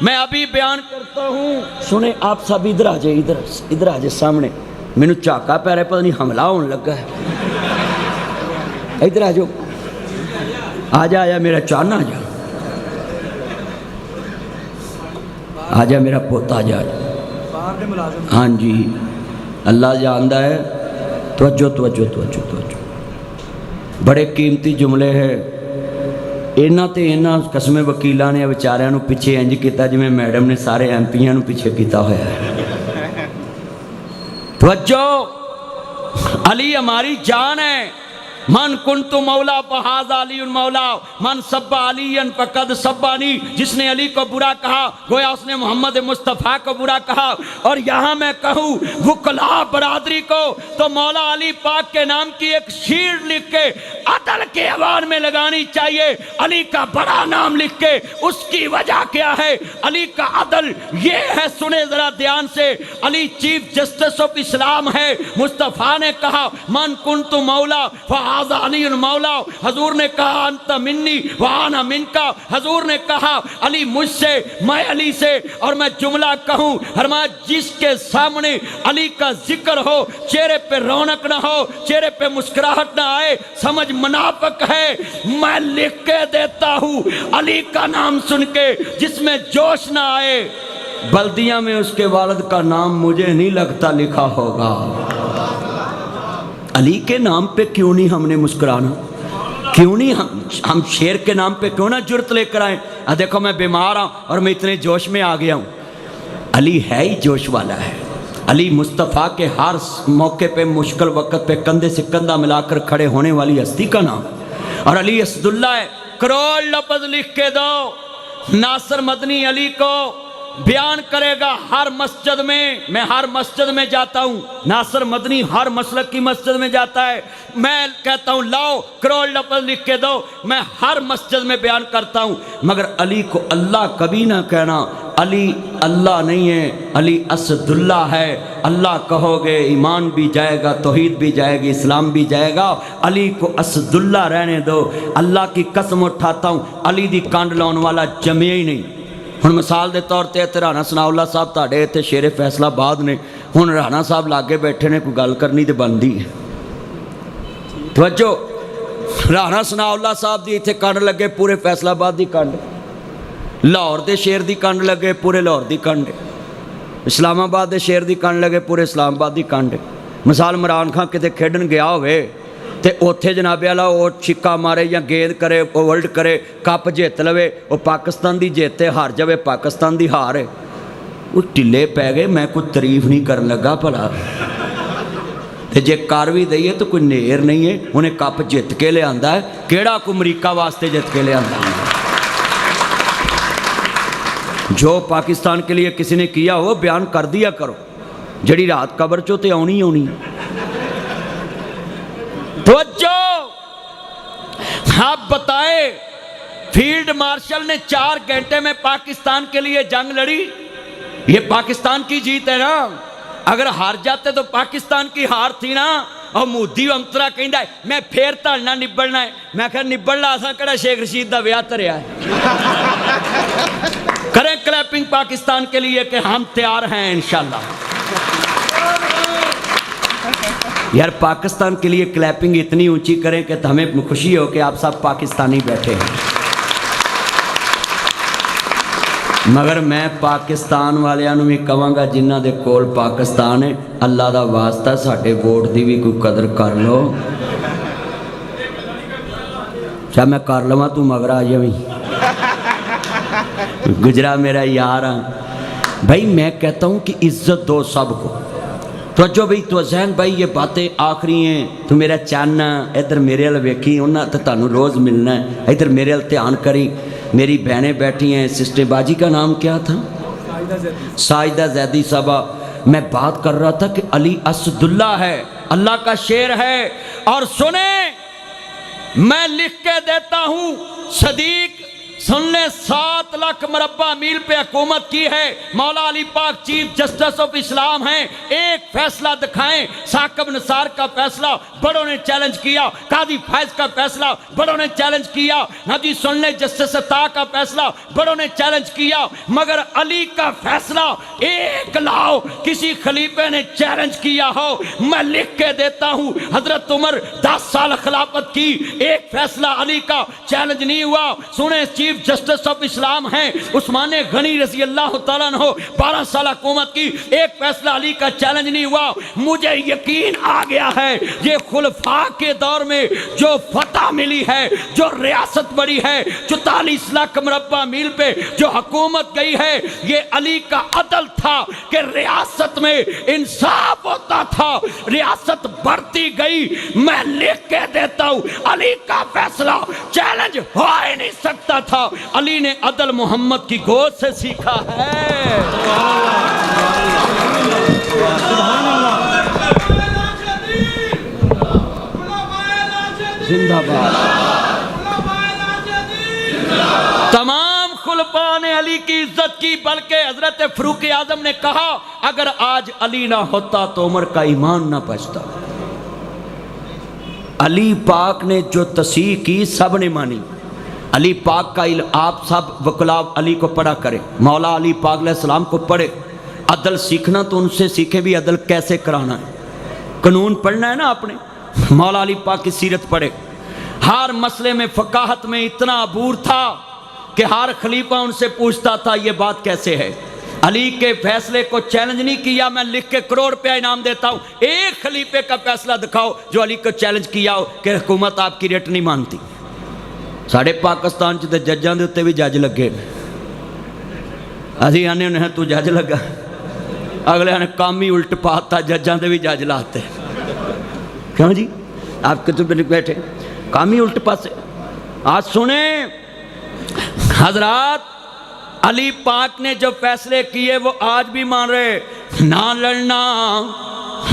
میں ابھی بیان کرتا ہوں۔ سنیں آپ سب ادھر آ جائے، ادھر آ جائے سامنے، میں نے چاکا پہ رہے پتہ نہیں حملہ ہونے لگا ہے، ادھر آ جاؤ، آ جا میرا چانا، آ جا آجا میرا پوتا، آجا۔ ہاں جی اللہ جاندہ ہے۔ توجہ توجہ توجہ توجہ، بڑے قیمتی جملے ہیں۔ اینا تے اینا قسم وکیلہ نے بیچاریاں نو پیچھے انج کیتا جی میں میڈم نے سارے ایم پیاں نو پیچھے کیتا ہوا ہے۔ توجہ، علی ہماری جان ہے۔ من کنت مولا فہذا علی مولا، من سب علی فقد سبانی۔ جس نے علی کو برا کہا گویا اس نے محمد مصطفیٰ کو برا کہا۔ اور یہاں میں کہوں وکلا برادری کو تو مولا علی پاک کے نام کی ایک شیر لکھ کے عدل کے ایوان میں لگانی چاہیے، علی کا بڑا نام لکھ کے۔ اس کی وجہ کیا ہے؟ علی کا عدل یہ ہے، سنیں ذرا دھیان سے، علی چیف جسٹس آف اسلام ہے۔ مصطفیٰ نے کہا من کنت مولا فہذا علی مولا، حضور نے کہا انت منی وانا منکا، حضور نے کہا علی مجھ سے، میں علی سے۔ اور میں جملہ کہوں، فرمایا جس کے سامنے علی کا ذکر ہو چہرے پہ رونق نہ ہو، چہرے پہ مسکراہٹ نہ آئے، سمجھ منافق ہے۔ میں لکھ کے دیتا ہوں علی کا نام سن کے جس میں جوش نہ آئے، بلدیہ میں اس کے والد کا نام مجھے نہیں لگتا لکھا ہوگا۔ علی کے نام پہ کیوں نہیں ہم نے مسکرانا؟ کیوں نہیں ہم شیر کے نام پہ کیوں نہ جرت لے کر آئیں؟ دیکھو میں بیمار ہوں اور میں اتنے جوش میں آ گیا ہوں۔ علی ہے ہی جوش والا ہے۔ علی مصطفیٰ کے ہر موقع پہ مشکل وقت پہ کندھے سے کندھا ملا کر کھڑے ہونے والی ہستی کا نام، اور علی اسداللہ ہے۔ کروڑ لفظ لکھ کے دو، ناصر مدنی علی کو بیان کرے گا ہر مسجد میں ہر مسجد میں جاتا ہوں، ناصر مدنی ہر مسلک کی مسجد میں جاتا ہے، میں کہتا ہوں لاؤ کروڑ لفظ لکھ کے دو، میں ہر مسجد میں بیان کرتا ہوں۔ مگر علی کو اللہ کبھی نہ کہنا، علی اللہ نہیں ہے، علی اسداللہ ہے۔ اللہ کہو گے ایمان بھی جائے گا، توحید بھی جائے گی، اسلام بھی جائے گا۔ علی کو اسداللہ رہنے دو۔ اللہ کی قسم اٹھاتا ہوں علی دی کانڈ لاؤن والا جمعہ ہی نہیں۔ ہن مثال دے طور تے رانا ثناء اللہ صاحب تاڑے تے شیر فیصلہ آباد نے، ہن رانا صاحب لاگے بیٹھے نے، کوئی گل کرنی تے بندی ہے۔ توجہ، رانا ثناء اللہ صاحب دی ایتھے کنڈ لگے پورے فیصلہ آباد دی کنڈ، لاہور دے شیر دی کنڈ لگے پورے لاہور دی کنڈ، اسلام آباد دے شیر دی کنڈ لگے پورے اسلام آباد دی کنڈ۔ مثال عمران خان کتے کھیڈن گیا ہوئے تے اوتھے جناب اعلیٰ وہ چھکا مارے یا گیند کرے، ورلڈ کرے، کپ جیت لوے، وہ پاکستان دی جیتے ہار جاوے پاکستان دی ہار ہے، وہ ٹلے پہ گئے، میں کوئی تعریف نہیں کرن لگا بھلا تے جے کار بھی دئیے تو کوئی نیر نہیں ہے، انہیں کپ جیت کے لے آندا ہے، کیڑا کو امریکہ واسطے جیت کے لے آندا ہے۔ جو پاکستان کے لیے کسی نے کیا وہ بیان کر دیا کرو، جڑی رات قبر چو تے آنی ہونی۔ توجہ، آپ بتائے فیلڈ مارشل نے 4 گھنٹے میں پاکستان کے لیے جنگ لڑی، یہ پاکستان کی جیت ہے نا؟ اگر ہار جاتے تو پاکستان کی ہار تھی نا۔ اور مودی امترا کہندا ہے میں پھر تڑنا نبڑنا ہے، میں کہا نبڑنا آسان کڑا شیخ رشید دا ویاہ تریا ہے۔ کریں کلیپنگ پاکستان کے لیے کہ ہم تیار ہیں انشاءاللہ۔ یار پاکستان کے لیے کلیپنگ اتنی اونچی کریں کہ ہمیں خوشی ہو کہ آپ سب پاکستانی بیٹھے ہیں۔ مگر میں پاکستان والیاں بھی کہاں گا جنہ دے کول پاکستان ہے، اللہ دا واسطہ ساڈے ووٹ دی بھی کوئی قدر کر لو۔ چاہے میں کر لواں تو مگر آ جاویں، گجرا میرا یار ہاں۔ بھائی میں کہتا ہوں کہ عزت دو سب کو، تو جو بھی تو زین بھائی یہ باتیں آخری ہیں، تو میرا چاننا ادھر میرے ال ویکھی انہاں تو تانوں روز ملنا ہے، ادھر میرے ال دھیان کری. میری بہنیں بیٹھی ہیں، سسٹر باجی کا نام کیا تھا؟ ساجدہ زیدی صاحبہ. میں بات کر رہا تھا کہ علی اسد اللہ ہے، اللہ کا شیر ہے. اور سنیں میں لکھ کے دیتا ہوں، صدیق سن لیں، 7 لاکھ مربع میل پہ حکومت کی ہے. مولا علی پاک چیف جسٹس آف اسلام ہیں، ایک فیصلہ دکھائیں. ثاقب نثار کا فیصلہ بڑوں نے چیلنج کیا، قاضی فائز کا فیصلہ بڑوں نے چیلنج کیا. ہاں جی سن لیں، جسٹس عطا کا فیصلہ بڑوں نے چیلنج کیا، مگر علی کا فیصلہ ایک لاؤ کسی خلیفے نے چیلنج کیا ہو میں لکھ کے دیتا ہوں. حضرت عمر 10 سال خلافت کی، ایک فیصلہ علی کا چیلنج نہیں ہوا. سنیں چیف جسٹس آف اسلام ہیں عثمان غنی رضی اللہ تعالیٰ عنہ، 12 سال حکومت کی، ایک فیصلہ علی کا چیلنج نہیں ہوا. مجھے یقین آ گیا ہے یہ خلفاء کے دور میں جو فتح ملی ہے، جو ریاست بڑی ہے، 44 لاکھ مربع میل پہ جو حکومت گئی ہے، یہ علی کا عدل تھا کہ ریاست میں انصاف ہوتا تھا، ریاست بڑھتی گئی. میں لکھ کے دیتا ہوں علی کا فیصلہ چیلنج ہو ہی نہیں سکتا تھا. علی نے عدل محمد کی گود سے سیکھا ہے. زندہ باد. تمام خلفاء نے علی کی عزت کی، بلکہ حضرت فاروق اعظم نے کہا اگر آج علی نہ ہوتا تو عمر کا ایمان نہ بچتا. علی پاک نے جو تصحیح کی سب نے مانی. علی پاک کا آپ سب وکلاء علی کو پڑھا کریں، مولا علی پاک علیہ السلام کو پڑھے. عدل سیکھنا تو ان سے سیکھیں بھی عدل کیسے کرانا ہے. قانون پڑھنا ہے نا آپ نے، مولا علی پاک کی سیرت پڑھے. ہر مسئلے میں فقاہت میں اتنا عبور تھا کہ ہر خلیفہ ان سے پوچھتا تھا یہ بات کیسے ہے. علی کے فیصلے کو چیلنج نہیں کیا. میں لکھ کے کروڑ روپیہ انعام دیتا ہوں، ایک خلیفے کا فیصلہ دکھاؤ جو علی کو چیلنج کیا ہو کہ حکومت آپ کی ریٹ نہیں مانتی. ساڑھے پاکستان چ ججاں دے اتنے بھی جج لگے، ابھی آنے انہیں تو جج لگا، اگلے نے کام ہی الٹ پاتا، ججاں دے بھی جج لاتے. کیوں جی آپ کے تو بیٹھے کام ہی الٹ پاسے. آج سنیں حضرات، علی پاک نے جو فیصلے کیے وہ آج بھی مان رہے. نہ لڑنا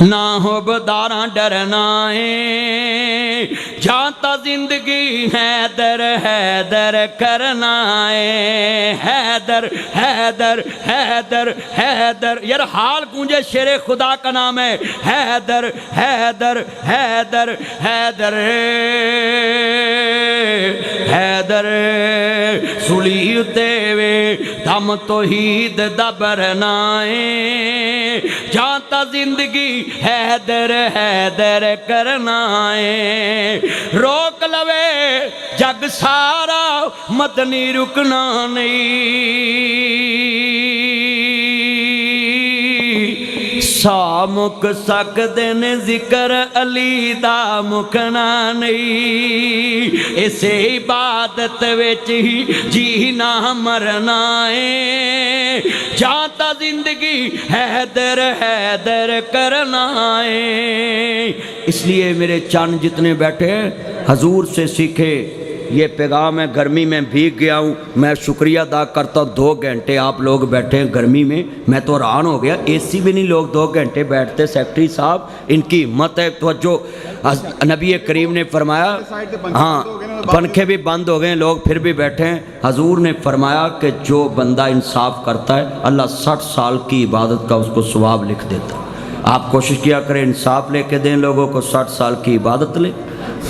نہ ہو بداراں ڈرنا ہے، جانتا زندگی حیدر حیدر کرنا ہے. حیدر حیدر حیدر حیدر، یار حال گونجے شیر خدا کا نام ہے. حیدر حیدر حیدر حیدر حیدر سلی دیوے دم توحید دا برنا ہے، جانتا زندگی حیدر حیدر کرنا ہے. روک لوے جگ سارا مدنی رکنا نہیں، سا مک سکدے نے ذکر علی دا مکنا نہیں. اسے عبادت وچ ہی جینا مرنا ہے، جانتا زندگی حیدر حیدر کرنا ہے. اس لیے میرے چاند جتنے بیٹھے حضور سے سیکھے. یہ پیغام ہے، گرمی میں بھیگ گیا ہوں، میں شکریہ ادا کرتا ہوں. 2 گھنٹے آپ لوگ بیٹھے ہیں گرمی میں، میں تو حیران ہو گیا. اے سی بھی نہیں لوگ 2 گھنٹے بیٹھتے. سیکٹری صاحب ان کی ہمت ہے. توجہ، نبی کریم نے فرمایا، ہاں پنکھے بھی بند ہو گئے، لوگ پھر بھی بیٹھے ہیں. حضور نے فرمایا کہ جو بندہ انصاف کرتا ہے اللہ 60 سال کی عبادت کا اس کو ثواب لکھ دیتا. آپ کوشش کیا کریں انصاف لے کے دیں لوگوں کو. 60 سال کی عبادت لیں،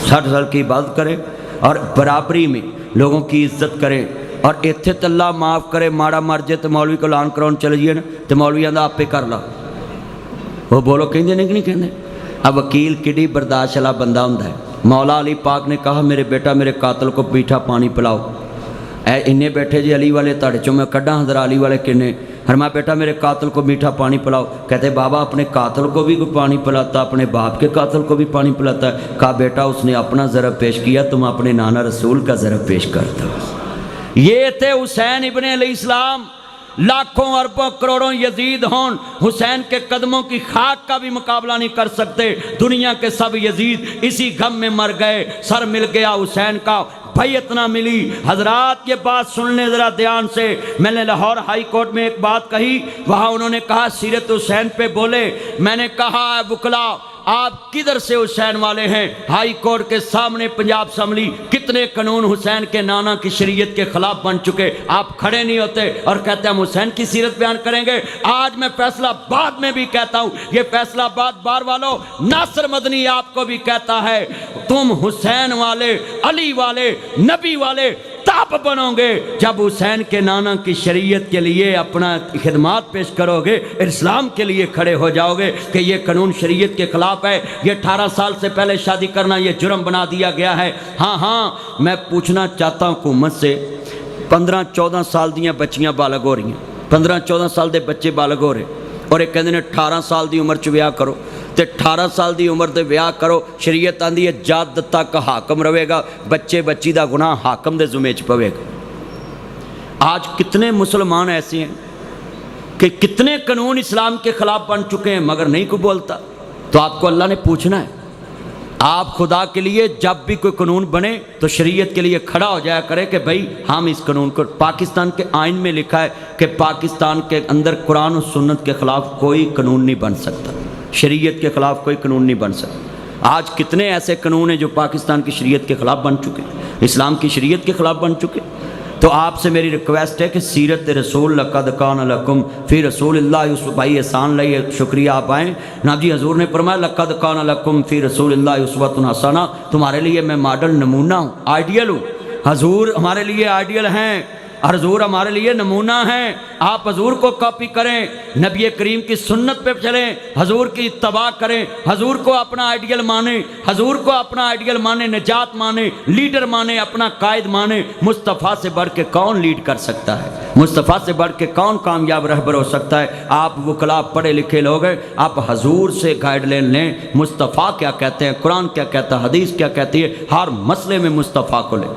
60 سال کی عبادت کریں اور برابری میں لوگوں کی عزت کریں. اور ایتھے تو اللہ معاف کرے، ماڑا مر جائے تو مولوی کو اعلان کراؤن چلے جائے نا تو مولوی آدھا آپ پہ کر لا. وہ بولو کہیں نہیں کہ نہیں کہیں. اب وکیل کڈی برداشت والا بندہ ہوں ہے. مولا علی پاک نے کہا میرے بیٹا میرے قاتل کو میٹھا پانی پلاؤ. اے انہیں بیٹھے جی علی والے تاڑے چوں میں کڈا حضرت علی والے کنے. فرمایا بیٹا میرے قاتل کو میٹھا پانی پلاؤ. کہتے بابا اپنے قاتل کو بھی پانی پلاتا، اپنے باپ کے قاتل کو بھی پانی پلاتا ہے. کہا بیٹا اس نے اپنا ضرب پیش کیا، تم اپنے نانا رسول کا ضرب پیش کرتا. یہ تھے حسین ابن علیہ السلام. لاکھوں اربوں کروڑوں یزید ہون، حسین کے قدموں کی خاک کا بھی مقابلہ نہیں کر سکتے۔ دنیا کے سب یزید اسی غم میں مر گئے، سر مل گیا حسین کا، بیعت نہ ملی۔ حضرات یہ بات سن لیں ذرا دھیان سے، میں نے لاہور ہائی کورٹ میں ایک بات کہی، وہاں انہوں نے کہا سیرت حسین پہ بولے، میں نے کہا اے وکلا آپ کدھر سے حسین والے ہیں؟ ہائی کورٹ کے سامنے پنجاب اسمبلی کتنے قانون حسین کے نانا کی شریعت کے خلاف بن چکے، آپ کھڑے نہیں ہوتے اور کہتے ہیں ہم حسین کی سیرت بیان کریں گے۔ آج میں فیصلہ آباد میں بھی کہتا ہوں، یہ فیصلہ آباد بار والوں، ناصر مدنی آپ کو بھی کہتا ہے، تم حسین والے، علی والے، نبی والے تب بنو گے جب حسین کے نانا کی شریعت کے لیے اپنا خدمات پیش کرو گے، اسلام کے لیے کھڑے ہو جاؤ گے کہ یہ قانون شریعت کے خلاف ہے، یہ 18 سال سے پہلے شادی کرنا یہ جرم بنا دیا گیا ہے۔ ہاں میں پوچھنا چاہتا ہوں حکومت سے، 15-14 سال دیاں بچیاں بالغ ہو رہی ہیں، 15-14 سال دے بچے بالغ ہو رہے اور ایک کہندے نے 18 سال دی عمر چ ویاہ کرو، تے 18 سال دی عمر دے ویاہ کرو، شریعت آندی ہے جد تک حاکم رہے گا، بچے بچی دا گناہ حاکم دے ذمہ چ پوے گا۔ آج کتنے مسلمان ایسے ہیں کہ کتنے قانون اسلام کے خلاف بن چکے ہیں مگر نہیں کوئی بولتا۔ تو آپ کو اللہ نے پوچھنا ہے، آپ خدا کے لیے جب بھی کوئی قانون بنے تو شریعت کے لیے کھڑا ہو جایا کرے کہ بھائی ہم اس قانون کو، پاکستان کے آئین میں لکھا ہے کہ پاکستان کے اندر قرآن و سنت کے خلاف کوئی قانون نہیں بن سکتا، شریعت کے خلاف کوئی قانون نہیں بن سکتا۔ آج کتنے ایسے قانون ہیں جو پاکستان کی شریعت کے خلاف بن چکے، اسلام کی شریعت کے خلاف بن چکے۔ تو آپ سے میری ریکویسٹ ہے کہ سیرت رسول لقد کان لکم فی رسول اللہ، یوسف بھائی احسان لائیے، شکریہ آپ آئیں نا جی۔ حضور نے فرمایا لقد کان لکم فی رسول اللہ اسوۃ حسنہ، تمہارے لیے میں ماڈل نمونہ ہوں، آئیڈیل ہوں۔ حضور ہمارے لیے آئیڈیل ہیں، حضور ہمارے لیے نمونہ ہیں، آپ حضور کو کاپی کریں، نبی کریم کی سنت پہ چلیں، حضور کی اتباع کریں، حضور کو اپنا آئیڈیل مانیں، حضور کو اپنا آئیڈیل مانیں، نجات مانیں، لیڈر مانیں، اپنا قائد مانیں۔ مصطفیٰ سے بڑھ کے کون لیڈ کر سکتا ہے؟ مصطفیٰ سے بڑھ کے کون کامیاب رہبر ہو سکتا ہے؟ آپ وکلا پڑھے لکھے لوگ ہیں، آپ حضور سے گائیڈ لائن لیں، مصطفیٰ کیا کہتے ہیں، قرآن کیا کہتا ہے، حدیث کیا کہتی ہے، ہر مسئلے میں مصطفیٰ کو لیں۔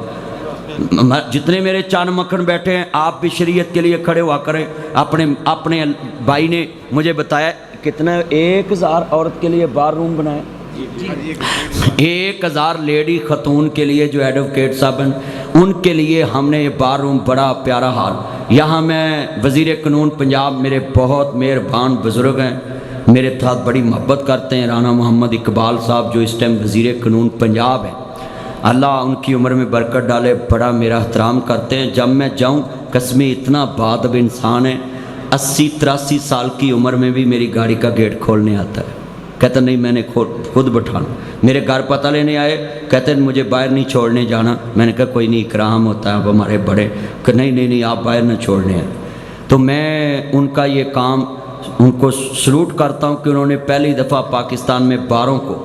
جتنے میرے چاند مکھن بیٹھے ہیں آپ بھی شریعت کے لیے کھڑے ہوا کریں۔ اپنے بھائی نے مجھے بتایا کتنا 1000 عورت کے لیے بار روم بنائے، 1000 لیڈی خاتون کے لیے جو ایڈوکیٹ صاحب ہیں ان کے لیے ہم نے یہ بار روم، بڑا پیارا حال۔ یہاں میں وزیر قانون پنجاب میرے بہت مہربان بزرگ ہیں، میرے ساتھ بڑی محبت کرتے ہیں، رانا محمد اقبال صاحب جو اس ٹائم وزیر قانون پنجاب ہیں، اللہ ان کی عمر میں برکت ڈالے، بڑا میرا احترام کرتے ہیں۔ جب میں جاؤں قسمی اتنا بادب انسان ہے، 80-83 سال کی عمر میں بھی میری گاڑی کا گیٹ کھولنے آتا ہے، کہتا نہیں میں نے خود بٹھانا۔ میرے گھر پتہ لینے آئے، کہتے ہیں مجھے باہر نہیں چھوڑنے جانا، میں نے کہا کوئی نہیں اکرام ہوتا ہے اب ہمارے بڑے، کہ نہیں آپ باہر نہ چھوڑنے ہیں۔ تو میں ان کا یہ کام ان کو سلوٹ کرتا ہوں کہ انہوں نے پہلی دفعہ پاکستان میں باروں کو،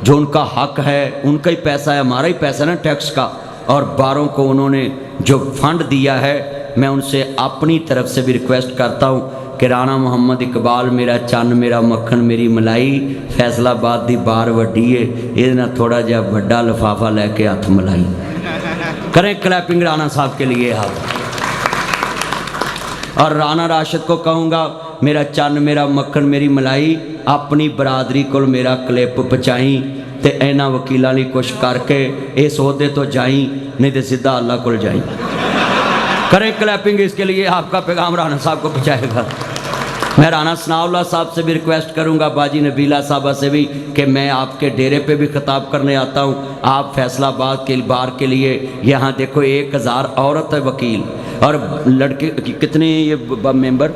جو ان کا حق ہے، ان کا ہی پیسہ ہے، ہمارا ہی پیسہ نا ٹیکس کا، اور باروں کو انہوں نے جو فنڈ دیا ہے، میں ان سے اپنی طرف سے بھی ریکویسٹ کرتا ہوں کہ رانا محمد اقبال میرا چن میرا مکھن میری ملائی، فیصل آباد دی بار وڈی ہے، یہ نہ تھوڑا جہا وڈا لفافہ لے کے ہاتھ ملائی کریں۔ کلیپنگ رانا صاحب کے لیے ہاتھ۔ اور رانا راشد کو کہوں گا میرا چن میرا مکھن میری ملائی، اپنی برادری کو میرا کلپ پہنچائیں تے اینا وکیلاں لی کچھ کر کے اس عہدے تو جائیں، نہیں تے سیدھا اللہ کو جائیں۔ کریں کلیپنگ، اس کے لیے آپ کا پیغام رانا صاحب کو پہنچائے گا۔ میں رانا ثناء اللہ صاحب سے بھی ریکویسٹ کروں گا، باجی نبیلہ صاحبہ سے بھی، کہ میں آپ کے ڈیرے پہ بھی خطاب کرنے آتا ہوں۔ آپ فیصل آباد کے بار کے لیے یہاں دیکھو 1000 عورت ہے وکیل، اور لڑکے کتنے یہ ممبر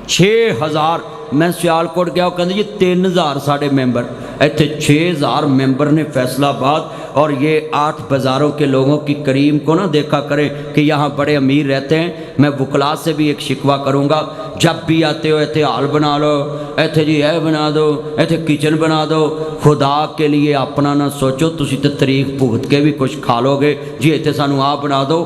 6000۔ میں سیال کوٹ گیا، کہتے یہ 3000 ساڑھے ممبر، ایتھے 6000 ممبر نے فیصل آباد، اور یہ 8 بازاروں کے لوگوں کی کریم کو نہ دیکھا کریں کہ یہاں بڑے امیر رہتے ہیں۔ میں وکلا سے بھی ایک شکوہ کروں گا، جب بھی آتے ہو ایتھے ہال بنا لو، ایتھے جی ہے بنا دو، ایتھے کچن بنا دو، خدا کے لیے اپنا نہ سوچو، تسی تے تاریخ بھگت کے بھی کچھ کھا لو گے، جی ایتھے سانو آپ بنا دو۔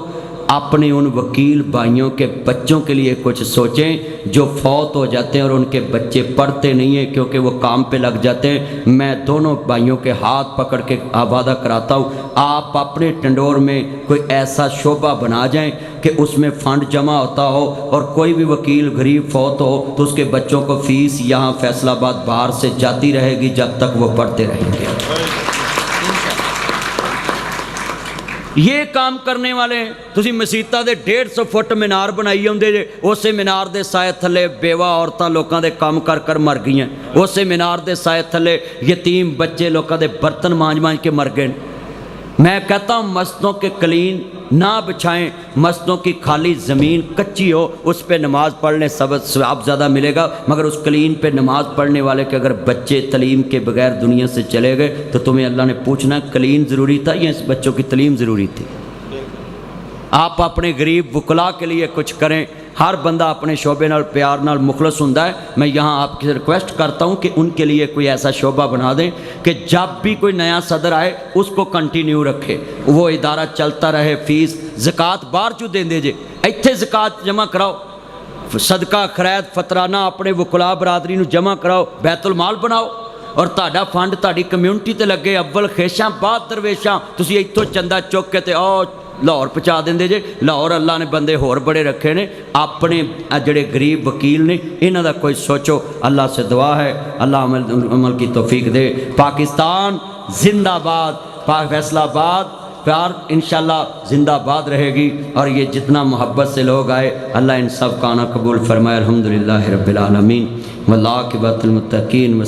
اپنے ان وکیل بھائیوں کے بچوں کے لیے کچھ سوچیں جو فوت ہو جاتے ہیں اور ان کے بچے پڑھتے نہیں ہیں کیونکہ وہ کام پہ لگ جاتے ہیں۔ میں دونوں بھائیوں کے ہاتھ پکڑ کے وعدہ کراتا ہوں، آپ اپنے ٹنڈور میں کوئی ایسا شعبہ بنا جائیں کہ اس میں فنڈ جمع ہوتا ہو، اور کوئی بھی وکیل غریب فوت ہو تو اس کے بچوں کو فیس یہاں فیصل آباد باہر سے جاتی رہے گی جب تک وہ پڑھتے رہیں گے۔ یہ کام کرنے والے ہیں۔ تسی مسیطہ دے 150 فٹ مینار بنائی ہوندے جے، اسے مینار دے سائے تھلے بیوہ عورتاں لوکاں دے کام کر کر مر گئی ہیں، اسے مینار دے سائے تھلے یتیم بچے لوکاں دے برتن مانج مانج کے مر گئے۔ میں کہتا ہوں مسجدوں کے قلین نہ بچھائیں، مسجدوں کی خالی زمین کچی ہو اس پہ نماز پڑھنے ثواب زیادہ ملے گا، مگر اس قلین پہ نماز پڑھنے والے کے اگر بچے تعلیم کے بغیر دنیا سے چلے گئے تو تمہیں اللہ نے پوچھنا قلین ضروری تھا یا اس بچوں کی تعلیم ضروری تھی؟ آپ اپنے غریب وکلا کے لیے کچھ کریں۔ ہر بندہ اپنے شعبے نال پیار نال مخلص ہوندا ہے۔ میں یہاں آپ کی ریکویسٹ کرتا ہوں کہ ان کے لیے کوئی ایسا شعبہ بنا دیں کہ جب بھی کوئی نیا صدر آئے اس کو کنٹینیو رکھے، وہ ادارہ چلتا رہے۔ فیس زکوٰۃ باہر چوں دیں دے جے، ایتھے زکوٰۃ جمع کراؤ، صدقہ خیرات فطرانہ اپنے وکلا برادری نو جمع کراؤ، بیت المال بناؤ، اور تہاڈا فنڈ تہاڈی کمیونٹی تے لگے، اول خیشاں بعد درویشاں۔ تسی ایتھوں چندہ چک کے تے او لاہور پہنچا دیں جے۔ لاہور اللہ نے بندے ہور بڑے رکھے نے، اپنے جڑے غریب وکیل نے انہاں دا کوئی سوچو۔ اللہ سے دعا ہے اللہ عمل کی توفیق دے۔ پاکستان زندہ باد، فیصل آباد پیار انشاءاللہ زندہ باد رہے گی، اور یہ جتنا محبت سے لوگ آئے اللہ ان سب کا آنا قبول فرمائے۔ الحمدللہ رب العالمین والعاقبۃ للمتقین۔